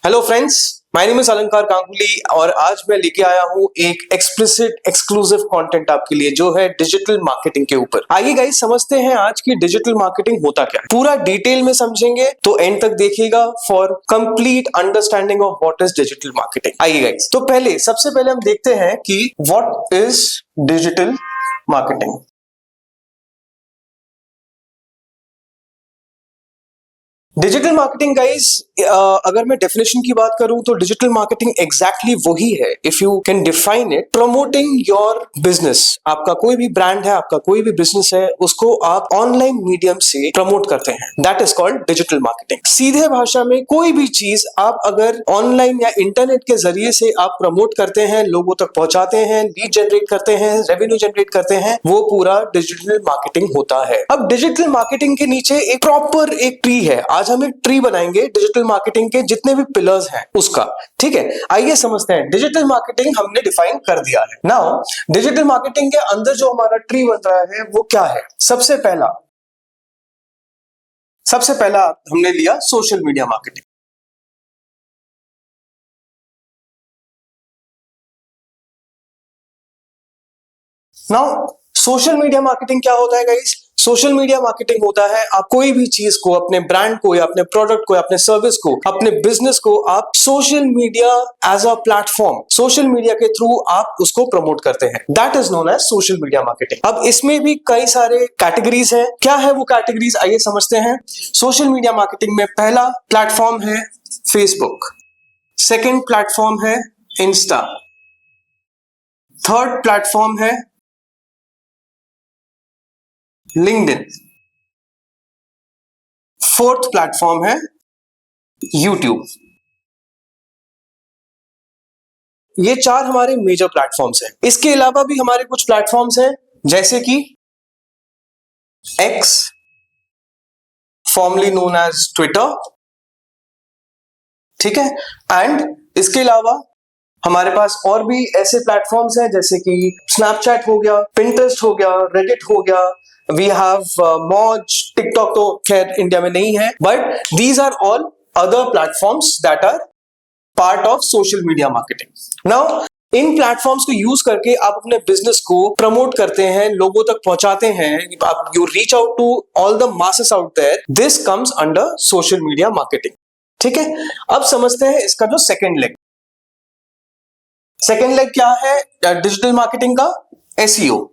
Hello friends, my name is अलंकार गांगुली और आज मैं लेके आया हूँ एक एक्सप्लिसिट एक्सक्लूसिव कंटेंट आपके लिए जो है डिजिटल मार्केटिंग के ऊपर। आइए गाइस समझते हैं आज की डिजिटल मार्केटिंग होता क्या है। पूरा डिटेल में समझेंगे तो एंड तक देखिएगा for complete understanding of what is digital marketing. आइए गाइस, तो सबसे पहले हम देखते हैं कि what is digital marketing. Digital marketing guys, अगर मैं डेफिनेशन की बात करूं तो डिजिटल मार्केटिंग एग्जैक्टली वही है, if you can define it, promoting your business. आपका कोई भी ब्रांड है, आपका कोई भी बिजनेस है, उसको आप ऑनलाइन मीडियम से प्रमोट करते हैं, that is called digital marketing. सीधे भाषा में कोई भी चीज आप अगर ऑनलाइन या इंटरनेट के जरिए से आप प्रमोट करते हैं, लोगों तक पहुंचाते हैं, लीड जनरेट करते हैं, रेवेन्यू जनरेट करते हैं, वो पूरा डिजिटल मार्केटिंग होता है। अब डिजिटल मार्केटिंग के नीचे एक प्रॉपर एक ट्री है। आज हम एक ट्री बनाएंगे डिजिटल मार्केटिंग के जितने भी पिलर्स हैं उसका। ठीक है, आइए समझते हैं। डिजिटल मार्केटिंग हमने डिफाइन कर दिया है। नाउ डिजिटल मार्केटिंग के अंदर जो हमारा ट्री बन रहा है वो क्या है। सबसे पहला हमने लिया social media marketing. Now social media marketing क्या होता है गाइस? सोशल मीडिया मार्केटिंग होता है आप कोई भी चीज को, अपने ब्रांड को या अपने प्रोडक्ट को या अपने सर्विस को, अपने बिजनेस को आप social media as a platform, social media के थ्रू आप उसको प्रमोट करते हैं। That is known as social media marketing. अब इसमें भी कई सारे कैटेगरीज हैं। क्या है वो कैटेगरीज, आइए समझते हैं। सोशल मीडिया मार्केटिंग में पहला प्लेटफॉर्म है फेसबुक, सेकेंड प्लेटफॉर्म है इंस्टा, थर्ड प्लेटफॉर्म है लिंक्डइन, फोर्थ प्लेटफॉर्म है यूट्यूब। ये चार हमारे मेजर प्लेटफॉर्म्स हैं। इसके अलावा भी हमारे कुछ प्लेटफॉर्म्स हैं जैसे कि X, formerly known as Twitter, ठीक है। एंड इसके अलावा हमारे पास और भी ऐसे प्लेटफॉर्म्स हैं जैसे कि स्नैपचैट हो गया, पिंटरेस्ट हो गया, रेडिट हो गया, वी हैव मौज, टिकटॉक तो खैर इंडिया में नहीं है, but these are all other platforms that are part of social media marketing. Now इन प्लेटफॉर्म्स को यूज करके आप अपने बिजनेस को प्रमोट करते हैं, लोगों तक पहुंचाते हैं, आप you reach out to all the masses out there. This comes under social media marketing. ठीक है, अब समझते हैं इसका जो सेकेंड लेग। सेकेंड लेग क्या है डिजिटल मार्केटिंग का? एसईओ।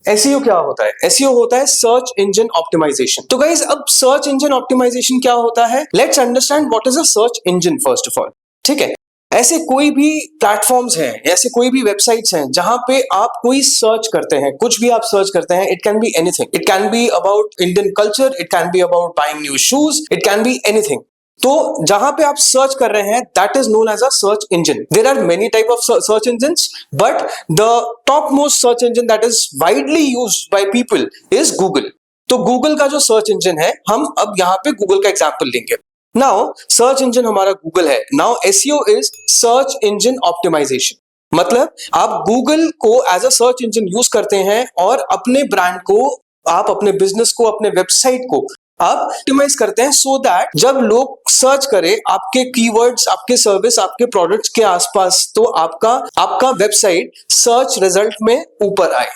एसईओ क्या होता है? एसईओ होता है सर्च इंजन ऑप्टिमाइजेशन। तो गाइस, अब सर्च इंजन ऑप्टिमाइजेशन क्या होता है? Let's understand what is a search engine first of all. ठीक है, ऐसे कोई भी प्लेटफॉर्म्स हैं, ऐसे कोई भी वेबसाइट्स हैं जहां पे आप कोई सर्च करते हैं, कुछ भी आप सर्च करते हैं, it can be anything. It can be about Indian culture, it can be about buying new shoes, it can be anything. तो जहां पे आप सर्च कर रहे हैं that is known as a search engine. There are many type of search engines, but the top most search engine that is widely used by people is Google. तो Google का जो सर्च इंजन है, हम अब यहां पे Google का example लेंगे। नाउ सर्च इंजन हमारा गूगल है। Now SEO is search engine optimization. मतलब आप गूगल को as a search engine use करते हैं और अपने ब्रांड को, आप अपने बिजनेस को, अपने वेबसाइट को आप ऑप्टिमाइज करते हैं सो दैट जब लोग सर्च करें आपके कीवर्ड्स, आपके सर्विस, आपके प्रोडक्ट्स के आसपास, तो आपका वेबसाइट सर्च रिजल्ट में ऊपर आए।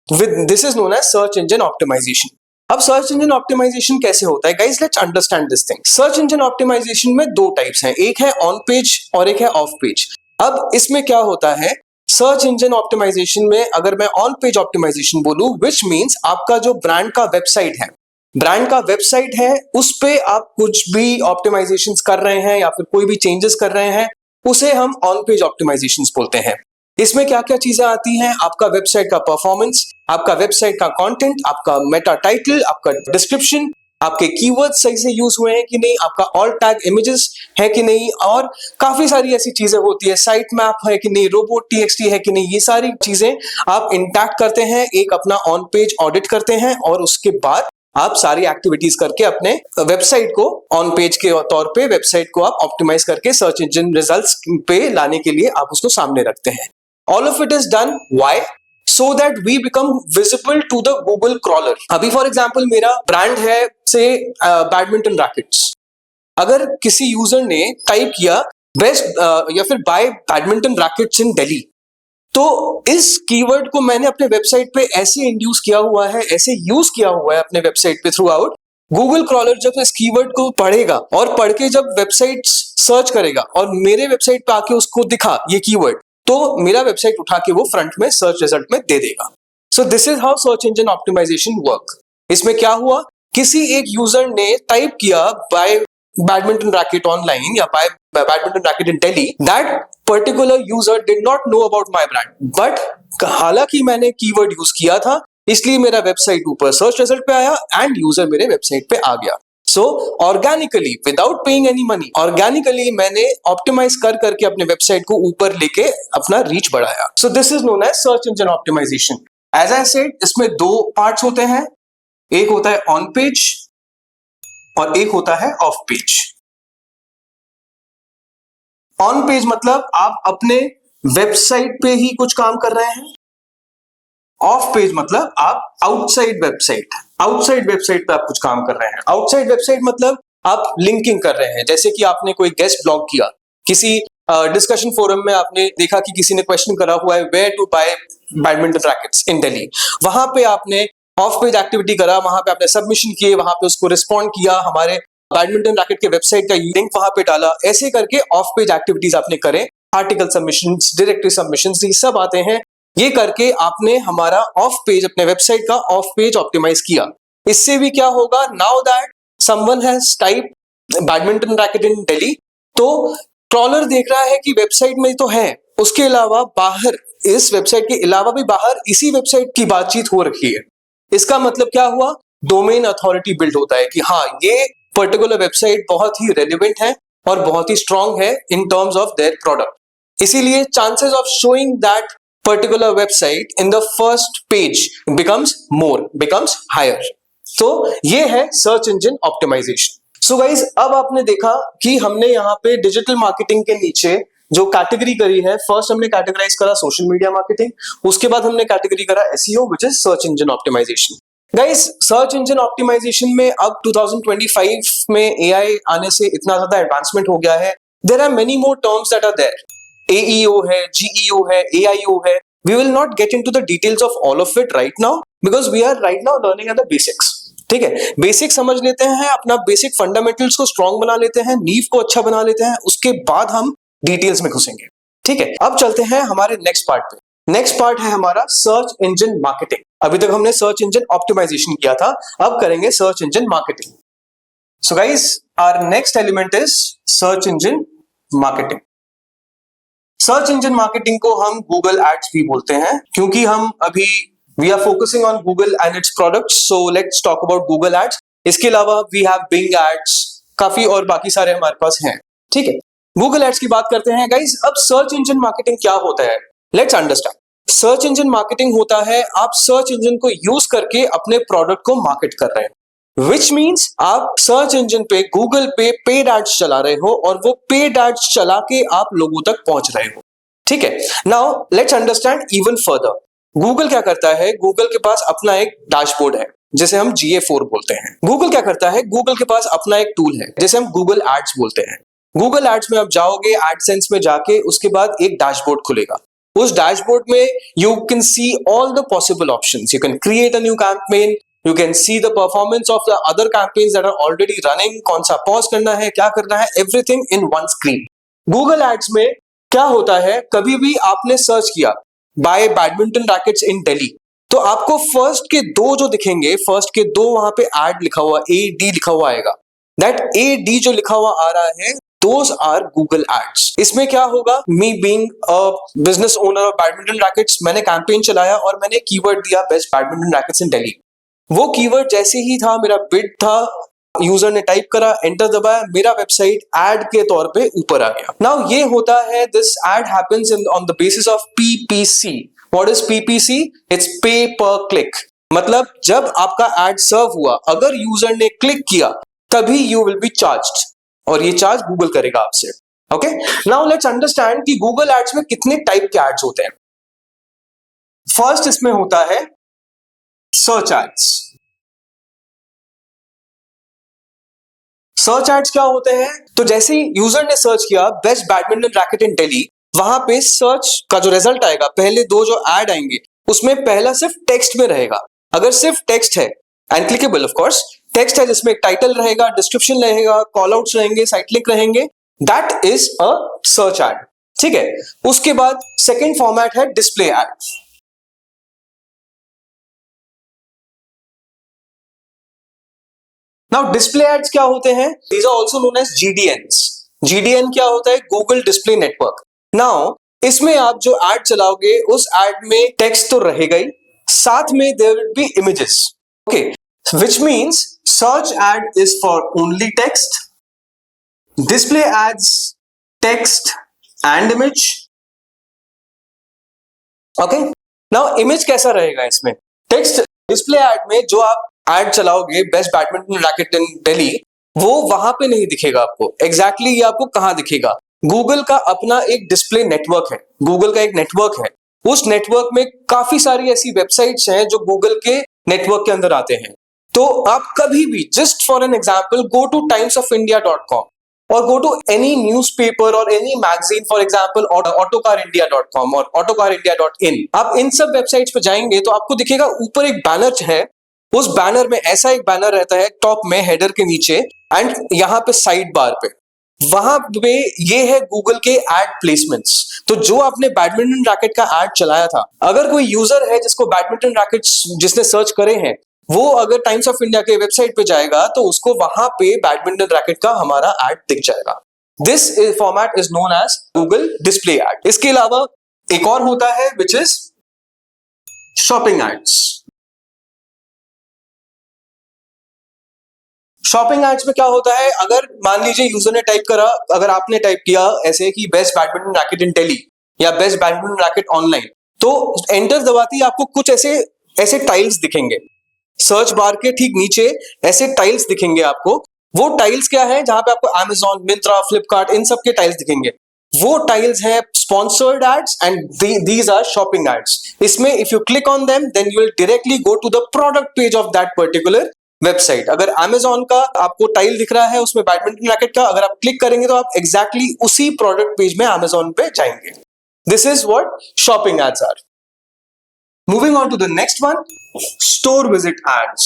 With this is known as search engine optimization. अब सर्च इंजन ऑप्टिमाइजेशन कैसे होता है guys? Let's understand this thing. Search engine optimization में दो टाइप्स हैं, एक है ऑन पेज और एक है ऑफ पेज। अब इसमें क्या होता है, सर्च इंजन ऑप्टिमाइजेशन में अगर मैं ऑन पेज ऑप्टिमाइजेशन बोलूं, विच मींस आपका जो ब्रांड का वेबसाइट है, उस पे आप कुछ भी ऑप्टिमाइजेशंस कर रहे हैं या फिर कोई भी चेंजेस कर रहे हैं, उसे हम ऑन पेज ऑप्टिमाइजेशंस बोलते हैं। इसमें क्या क्या चीजें आती हैं? आपका वेबसाइट का परफॉर्मेंस, आपका वेबसाइट का कंटेंट, आपका मेटा टाइटल, आपका डिस्क्रिप्शन, आपके कीवर्ड्स सही से यूज हुए हैं कि नहीं, आपका ऑल टैग इमेजेस है कि नहीं, और काफी सारी ऐसी चीजें होती है, साइट मैप है कि नहीं, रोबोट टीएक्सटी है कि नहीं, ये सारी चीजें आप इंटैक्ट करते हैं, एक अपना ऑन पेज ऑडिट करते हैं और उसके बाद आप सारी एक्टिविटीज करके अपने वेबसाइट को ऑन पेज के तौर पे वेबसाइट को आप ऑप्टिमाइज करके सर्च इंजन रिजल्ट्स पे लाने के लिए आप उसको सामने रखते हैं। All of it is done why? So that we become visible to the Google crawler. अभी फॉर एग्जांपल मेरा ब्रांड है से बैडमिंटन रैकेट्स, अगर किसी यूजर ने टाइप किया बेस्ट या फिर bye badminton rackets in Delhi, तो इस कीवर्ड को मैंने अपने वेबसाइट पे ऐसे इंड्यूस किया हुआ है, ऐसे यूज किया हुआ है अपने वेबसाइट पे थ्रू आउट। गूगल क्रॉलर जब इस कीवर्ड को पढ़ेगा और पढ़ के जब वेबसाइट सर्च करेगा और मेरे वेबसाइट पे आके उसको दिखा ये कीवर्ड, तो मेरा वेबसाइट उठा के वो फ्रंट में सर्च रिजल्ट में दे देगा। So this is how search engine optimization work. इसमें क्या हुआ, किसी एक यूजर ने टाइप किया बाय बैडमिंटन रैकेट ऑनलाइन या buy badminton racket in Delhi, that particular user did not know about my brand, but हालांकि मैंने कीवर्ड यूज किया था इसलिए मेरा वेबसाइट ऊपर सर्च रिजल्ट पे आया एंड यूजर मेरे वेबसाइट पे आ गया। So organically without paying any money, organically मैंने ऑप्टिमाइज कर करके अपने वेबसाइट को ऊपर लेके अपना रीच बढ़ाया। So this is known as search engine optimization. As I said, इसमें दो पार्ट्स होते हैं, एक होता है ऑन पेज और एक होता है ऑफ पेज। ऑन पेज मतलब आप अपने वेबसाइट पे ही कुछ काम कर रहे हैं, ऑफ पेज मतलब आप आउटसाइड वेबसाइट पे आप कुछ काम कर रहे हैं। आउटसाइड वेबसाइट मतलब आप लिंकिंग कर रहे हैं, जैसे कि आपने कोई गेस्ट ब्लॉग किया, किसी डिस्कशन फोरम में आपने देखा कि किसी ने क्वेश्चन करा हुआ है where to buy badminton rackets in Delhi, वहां पे आपने ऑफ पेज एक्टिविटी करा, वहां पे आपने सबमिशन किए, वहां पे उसको रिस्पॉन्ड किया, हमारे बैडमिंटन रैकेट के वेबसाइट का लिंक वहां पे डाला, ऐसे करके ऑफ पेज एक्टिविटीज आपने करे, आर्टिकल सबमिशंस, डायरेक्टरी सबमिशंस, ये सब आते हैं। ये करके आपने हमारा ऑफ पेज, अपने वेबसाइट का ऑफ पेज ऑप्टिमाइज किया। इससे भी क्या होगा, now that someone has type badminton racket in Delhi, तो क्रॉलर देख रहा है कि वेबसाइट में तो है, उसके अलावा बाहर, इस वेबसाइट के अलावा भी बाहर इसी वेबसाइट की बातचीत हो रखी है। इसका मतलब क्या हुआ, डोमेन अथॉरिटी बिल्ड होता है कि हाँ, ये पर्टिकुलर वेबसाइट बहुत ही रेलिवेंट है और बहुत ही स्ट्रांग है in terms of their product. इसीलिए chances of showing that particular website in the first page becomes higher। तो ये है search engine optimization. So guys, अब आपने देखा कि हमने यहाँ पे डिजिटल मार्केटिंग के नीचे जो कैटेगरी करी है, फर्स्ट हमने कैटेगराइज करा सोशल मीडिया मार्केटिंग, उसके बाद हमने कैटेगरी करा SEO which is search engine optimization. Guys, search engine optimization में अब 2025 में एआई आने से इतना ज्यादा एडवांसमेंट हो गया है, there are many more terms that are there. AEO है, GEO है, AIO है। We will not get into the details of all of it right now because we are right now learning at the basics। ठीक है, basic समझ लेते हैं, अपना basic fundamentals को स्ट्रॉन्ग बना लेते हैं, नींव को अच्छा बना लेते हैं, उसके बाद हम डिटेल्स में घुसेंगे। ठीक है, अब चलते हैं हमारे नेक्स्ट पार्ट पे। नेक्स्ट पार्ट है हमारा सर्च इंजन मार्केटिंग। अभी तक हमने सर्च इंजन ऑप्टिमाइजेशन किया था, अब करेंगे search engine marketing. So guys, our next element is search engine marketing. Search engine marketing को हम गूगल एड्स भी बोलते हैं, क्योंकि हम अभी we are focusing on Google and its products, so let's talk about Google ads. इसके अलावा वी हैव बिंग एड्स, काफी और बाकी सारे हमारे पास हैं। ठीक है, गूगल एड्स की बात करते हैं गाइस। अब सर्च इंजन मार्केटिंग क्या होता है, let's understand. Search engine marketing होता है आप सर्च इंजन को यूज करके अपने प्रोडक्ट को मार्केट कर रहे हैं, विच मीन्स आप सर्च इंजन पे, गूगल पे पेड एड्स चला रहे हो और वो पेड एड्स चला के आप लोगों तक पहुंच रहे हो। ठीक है, now let's understand even further. Google क्या करता है, गूगल के पास अपना एक डैशबोर्ड है जिसे हम GA4 बोलते हैं। गूगल क्या करता है, गूगल के पास अपना एक टूल है जिसे हम गूगल एड्स बोलते हैं। गूगल एड्स में आप जाओगे, एडसेंस में जाके उसके बाद एक डैशबोर्ड खुलेगा। उस डैशबोर्ड में you can see all the possible options, you can create a new campaign, you can see the performance of the other campaigns that are already running, कौन सा पॉज करना है, क्या करना है, everything in one screen। Google ads में क्या होता है, कभी भी आपने सर्च किया buy badminton rackets in Delhi, तो आपको फर्स्ट के दो जो दिखेंगे, फर्स्ट के दो वहां पे एड लिखा हुआ, AD लिखा हुआ आएगा। दैट AD जो लिखा हुआ आ रहा है, दोज आर गूगल एड्स। इसमें क्या होगा, me being a business owner of badminton rackets, मैंने कैंपेन चलाया और मैंने कीवर्ड दिया best badminton rackets in Delhi. वो कीवर्ड जैसे ही था, मेरा बिड था, यूजर ने टाइप करा, एंटर दबाया, मेरा वेबसाइट एड के तौर पे ऊपर आ गया। नाउ ये होता है, this ad happens on the basis of PPC। What is PPC? It's pay per click. मतलब जब आपका एड सर्व हुआ, अगर यूजर ने क्लिक किया तभी यू विल बी चार्ज्ड, और ये चार्ज गूगल करेगा आपसे। ओके, नाउ लेट्स अंडरस्टैंड कि गूगल एड्स में कितने टाइप के एड्स होते हैं। फर्स्ट इसमें होता है सर्च एड्स। सर्च एड्स क्या होते हैं? तो जैसे ही यूजर ने सर्च किया best badminton racket in Delhi, वहां पे सर्च का जो रिजल्ट आएगा, पहले दो जो ऐड आएंगे उसमें पहला सिर्फ टेक्स्ट में रहेगा। अगर सिर्फ टेक्स्ट है, and clickable of course, text है जिसमें एक टाइटल रहेगा, डिस्क्रिप्शन रहेगा, कॉल आउट्स रहेंगे, साइट लिंक रहेंगे, that is a search ad. ठीक है, उसके बाद सेकेंड फॉर्मेट है display ad. Now display ads क्या होते हैं? These are also known as GDNs। GDN क्या होता है? Google display network. नाउ इसमें आप जो एड चलाओगे उस एड में टेक्स्ट तो रहेगा ही, साथ में there will be images. Okay, which means search ad is for only text, display ads text and image. Okay, now image कैसा रहेगा इसमें? टेक्स्ट डिस्प्ले एड में जो आप एड चलाओगे best badminton racket in Delhi, वो वहां पे नहीं दिखेगा आपको। एग्जैक्टली ये आपको कहां दिखेगा? गूगल का अपना एक डिस्प्ले नेटवर्क है, गूगल का एक नेटवर्क है, उस नेटवर्क में काफी सारी ऐसी वेबसाइट्स हैं जो गूगल के नेटवर्क के अंदर आते हैं। तो आप कभी भी, just for an example, go to timesofIndia.com or go to any newspaper or any magazine, for example autocarindia.com और autocarindia.in, आप इन सब वेबसाइट्स पे जाएंगे तो आपको दिखेगा ऊपर एक बैनर है, उस बैनर में ऐसा एक बैनर रहता है टॉप में हेडर के नीचे, एंड यहाँ पे साइड बार पे, वहां पे ये है गूगल के एड प्लेसमेंट्स। तो जो आपने बैडमिंटन रैकेट का एड चलाया था, अगर कोई यूजर है जिसको बैडमिंटन रैकेट जिसने सर्च करे हैं, वो अगर टाइम्स ऑफ इंडिया के वेबसाइट पे जाएगा तो उसको वहां पे बैडमिंटन रैकेट का हमारा एड दिख जाएगा। This format is known as Google display ad. इसके अलावा एक और होता है which is shopping ads. Shopping ads में क्या होता है? अगर मान लीजिए यूजर ने टाइप करा, अगर आपने टाइप किया ऐसे कि best badminton racket in Delhi या बेस्ट बैडमिंटन रैकेट ऑनलाइन, तो एंटर दबाती आपको कुछ ऐसे टाइल्स दिखेंगे सर्च बार के ठीक नीचे, ऐसे टाइल्स दिखेंगे आपको। वो टाइल्स क्या है? जहां पे आपको Amazon, मिंत्रा, फ्लिपकार्ट, इन सब के टाइल्स दिखेंगे। वो टाइल्स है sponsored ads and these are shopping ads. इसमें if you click on them then you will directly go to the product page of that particular website. अगर Amazon का आपको टाइल दिख रहा है उसमें बैडमिंटन रैकेट का, अगर आप क्लिक करेंगे तो आप एग्जैक्टली उसी प्रोडक्ट पेज में Amazon पे जाएंगे। This is what shopping ads are. Moving on to the next one, store visit ads.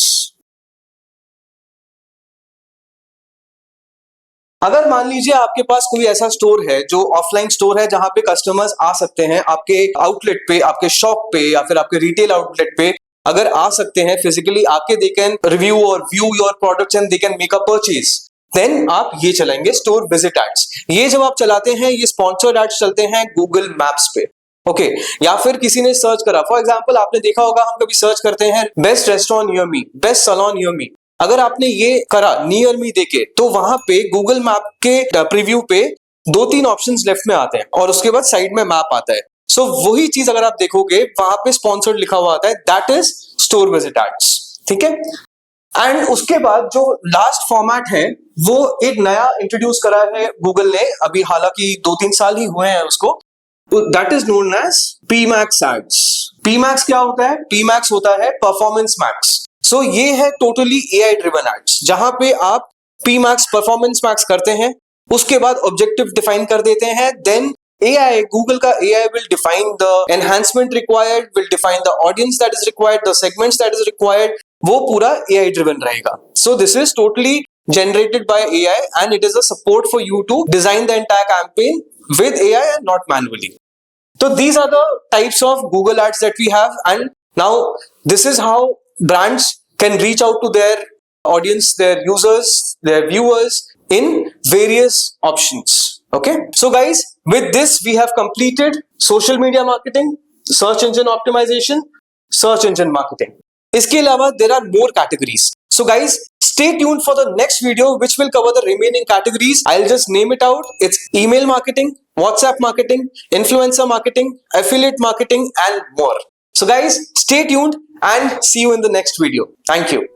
अगर मान लीजिए आपके पास कोई ऐसा स्टोर है जो ऑफलाइन स्टोर है, जहां पे कस्टमर्स आ सकते हैं आपके आउटलेट पे, आपके शॉप पे या फिर आपके रिटेल आउटलेट पे, अगर आ सकते हैं फिजिकली आके, दे कैन रिव्यू और view your products and they can make a purchase, then आप ये चलाएंगे स्टोर विजिट एड्स। ये जब आप चलाते हैं, ये स्पॉन्सर्ड एड्स चलते हैं गूगल मैप्स पे। ओके, या फिर किसी ने सर्च करा, फॉर एग्जांपल आपने देखा होगा हम कभी सर्च करते हैं best restaurant near me, best salon near me. अगर आपने ये करा नियर मी देके, तो वहां पे गूगल मैप के प्रीव्यू पे 2-3 ऑप्शंस लेफ्ट में आते हैं और उसके बाद साइड में मैप आता है। सो वही चीज अगर आप देखोगे वहां पे स्पॉन्सर्ड लिखा हुआ आता है, that is store visit ads. ठीक है, एंड उसके बाद जो लास्ट फॉर्मेट है वो एक नया इंट्रोड्यूस करा है गूगल ने अभी, हालांकि 2-3 साल ही हुए हैं उसको, that is known as PMax ads. PMax क्या होता है? PMax होता है परफॉर्मेंस मैक्स। सो ये है टोटली AI ड्रिवन एड्स, जहां पे आप PMax परफॉर्मेंस मैक्स करते हैं, उसके बाद ऑब्जेक्टिव डिफाइन कर देते हैं, देन AI, गूगल का AI will define the enhancement required, will define the audience that is required, the segments that is required, वो पूरा AI driven रहेगा। So this is totally generated by AI and it is a support for you to design the entire campaign with AI and not manually. So these are the types of Google ads that we have, and now this is how brands can reach out to their audience, their users, their viewers in various options. Okay, so guys, with this we have completed social media marketing, search engine optimization, search engine marketing. इसके अलावा there are more categories. So guys, stay tuned for the next video which will cover the remaining categories. I'll just name it out. It's email marketing, WhatsApp marketing, influencer marketing, affiliate marketing and more. So guys, stay tuned and see you in the next video. Thank you.